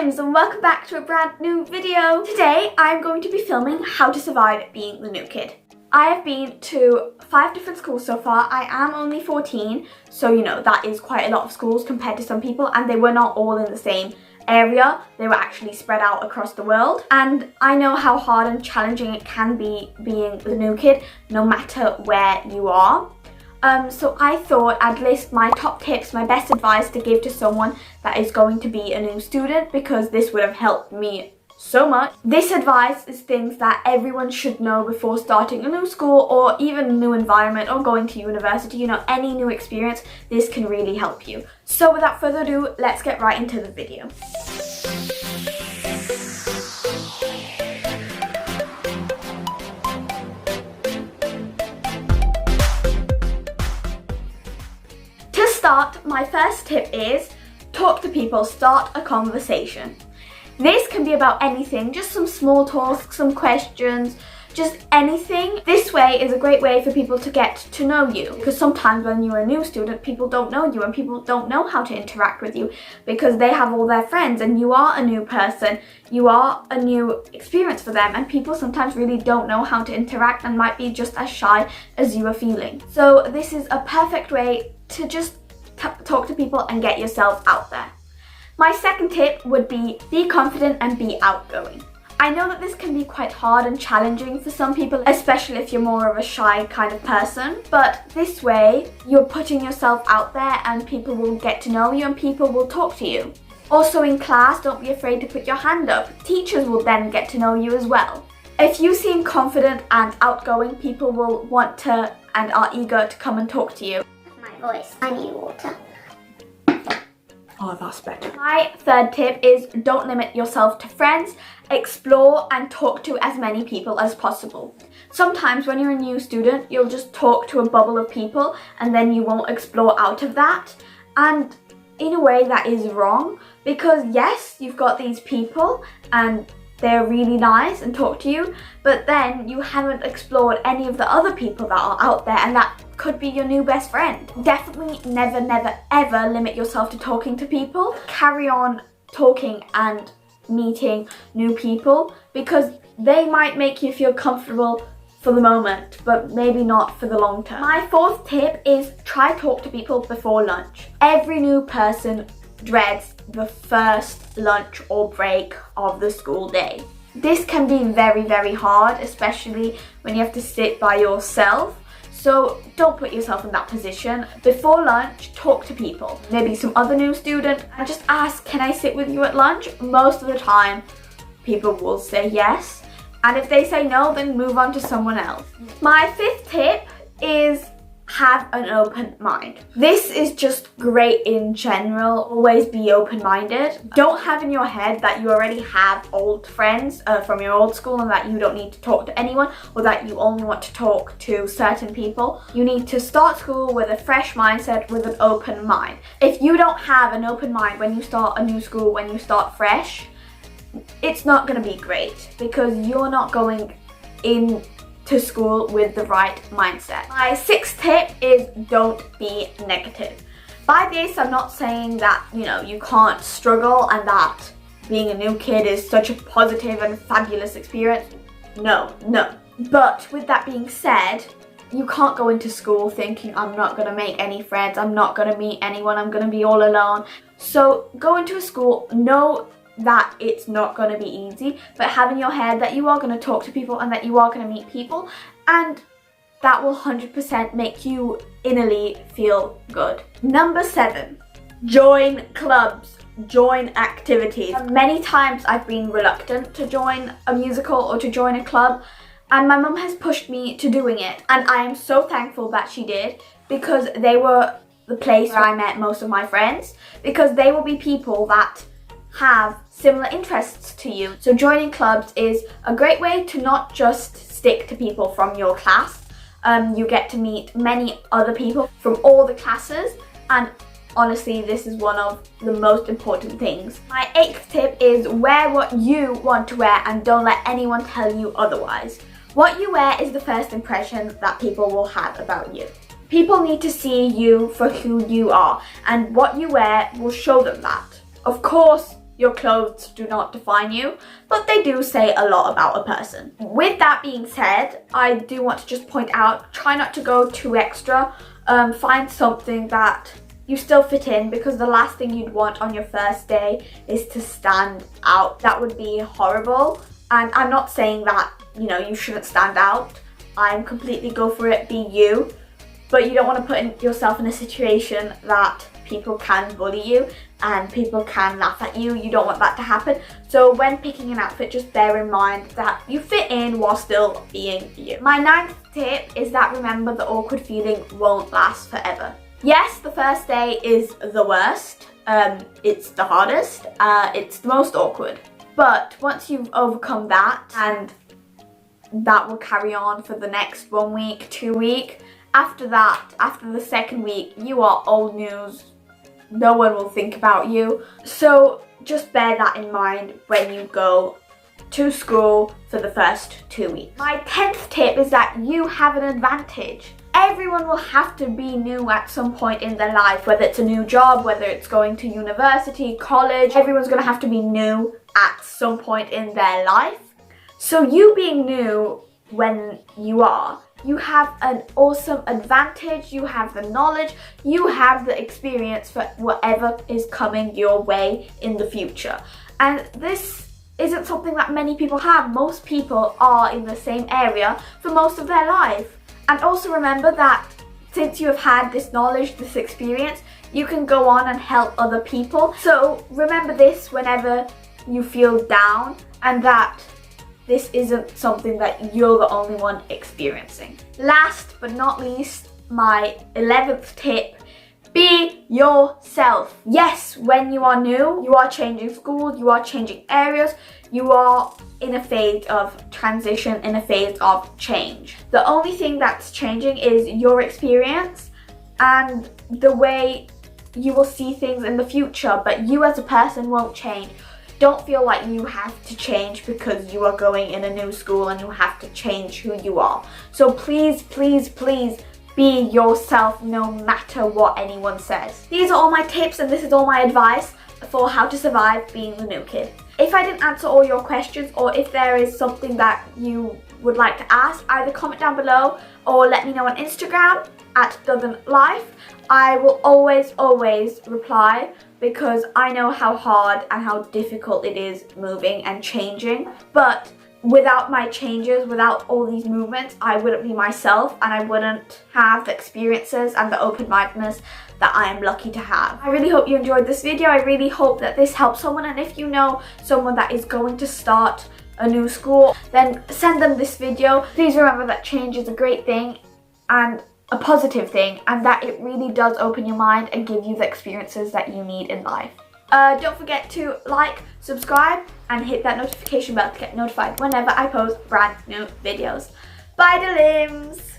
Tims and welcome back to a brand new video. Today I'm going to be filming how to survive being the new kid. I have been to 5 different schools so far. I am only 14, so you know that is quite a lot of schools compared to some people, and they were not all in the same area. They were actually spread out across the world, and I know how hard and challenging it can be being the new kid no matter where you are. So I thought I'd list my top tips, my best advice to give to someone that is going to be a new student, because this would have helped me so much. This advice is things that everyone should know before starting a new school or even a new environment or going to university. You know, any new experience, this can really help you. So without further ado, let's get right into the video. To start, my first tip is talk to people, start a conversation. This can be about anything, just some small talk, some questions, just anything. This way is a great way for people to get to know you, because sometimes when you're a new student, people don't know you and people don't know how to interact with you because they have all their friends and you are a new person. You are a new experience for them, and people sometimes really don't know how to interact and might be just as shy as you are feeling. So this is a perfect way to just talk to people and get yourself out there. My second tip would be confident and be outgoing. I know that this can be quite hard and challenging for some people, especially if you're more of a shy kind of person, but this way you're putting yourself out there and people will get to know you and people will talk to you. Also in class, don't be afraid to put your hand up. Teachers will then get to know you as well. If you seem confident and outgoing, people will want to and are eager to come and talk to you. My voice. I need water. Oh, that's better. My third tip is don't limit yourself to friends. Explore and talk to as many people as possible. Sometimes when you're a new student, you'll just talk to a bubble of people and then you won't explore out of that. And in a way that is wrong, because yes, you've got these people and they're really nice and talk to you, but then you haven't explored any of the other people that are out there, and that could be your new best friend. Definitely never, never, ever limit yourself to talking to people. Carry on talking and meeting new people, because they might make you feel comfortable for the moment, but maybe not for the long term. My fourth tip is try talk to people before lunch. Every new person dreads the first lunch or break of the school day. This can be very, very hard, especially when you have to sit by yourself. So don't put yourself in that position. Before lunch, talk to people. Maybe some other new student and just ask, can I sit with you at lunch? Most of the time, people will say yes. And if they say no, then move on to someone else. My fifth tip is have an open mind. This is just great in general. Always be open-minded. Don't have in your head that you already have old friends from your old school and that you don't need to talk to anyone, or that you only want to talk to certain people. You need to start school with a fresh mindset, with an open mind. If you don't have an open mind when you start a new school, when you start fresh, it's not going to be great, because you're not going in to school with the right mindset. My sixth tip is don't be negative. By this, I'm not saying that, you know, you can't struggle and that being a new kid is such a positive and fabulous experience. No. But with that being said, you can't go into school thinking, I'm not going to make any friends, I'm not going to meet anyone, I'm going to be all alone. So go into a school, know that it's not going to be easy, but have in your head that you are going to talk to people and that you are going to meet people, and that will 100% make you innerly feel good. Number 7, join clubs, join activities. Many times I've been reluctant to join a musical or to join a club, and my mum has pushed me to doing it, and I am so thankful that she did, because they were the place where I met most of my friends, because they will be people that have similar interests to you. So joining clubs is a great way to not just stick to people from your class. You get to meet many other people from all the classes, and honestly, this is one of the most important things. My 8th tip is wear what you want to wear and don't let anyone tell you otherwise. What you wear is the first impression that people will have about you. People need to see you for who you are, and what you wear will show them that. Of course, Your clothes do not define you, but they do say a lot about a person. With that being said, I do want to just point out, try not to go too extra. Find something that you still fit in, because the last thing you'd want on your first day is to stand out. That would be horrible. And I'm not saying that, you know, you shouldn't stand out. I'm completely go for it, be you. But you don't want to put yourself in a situation that people can bully you and people can laugh at you. You don't want that to happen. So when picking an outfit, just bear in mind that you fit in while still being you. My 9th tip is that remember the awkward feeling won't last forever. Yes, the first day is the worst. It's the hardest. It's the most awkward. But once you've overcome that, and that will carry on for the next 1 week, 2 weeks, after that, after the 2nd week, you are old news. No one will think about you. So just bear that in mind when you go to school for the first 2 weeks. My 10th tip is that you have an advantage. Everyone will have to be new at some point in their life, whether it's a new job, whether it's going to university, college. Everyone's going to have to be new at some point in their life. So you being new when you have an awesome advantage. You have the knowledge, you have the experience for whatever is coming your way in the future. And this isn't something that many people have. Most people are in the same area for most of their life. And also remember that since you have had this knowledge, this experience, you can go on and help other people. So remember this whenever you feel down, and that this isn't something that you're the only one experiencing. Last but not least, my 11th tip, be yourself. Yes, when you are new, you are changing school, you are changing areas, you are in a phase of transition, in a phase of change. The only thing that's changing is your experience and the way you will see things in the future, but you as a person won't change. Don't feel like you have to change because you are going in a new school and you have to change who you are. So please, please, please be yourself no matter what anyone says. These are all my tips and this is all my advice for how to survive being the new kid. If I didn't answer all your questions, or if there is something that you would like to ask, either comment down below or let me know on Instagram at douthern. I will always reply, because I know how hard and how difficult it is moving and changing. But without my changes, without all these movements, I wouldn't be myself and I wouldn't have the experiences and the open-mindedness that I am lucky to have. I really hope you enjoyed this video. I really hope that this helps someone, and if you know someone that is going to start a new school, then send them this video. Please remember that change is a great thing and a positive thing, and that it really does open your mind and give you the experiences that you need in life. Don't forget to like, subscribe, and hit that notification bell to get notified whenever I post brand new videos. Bye, the limbs!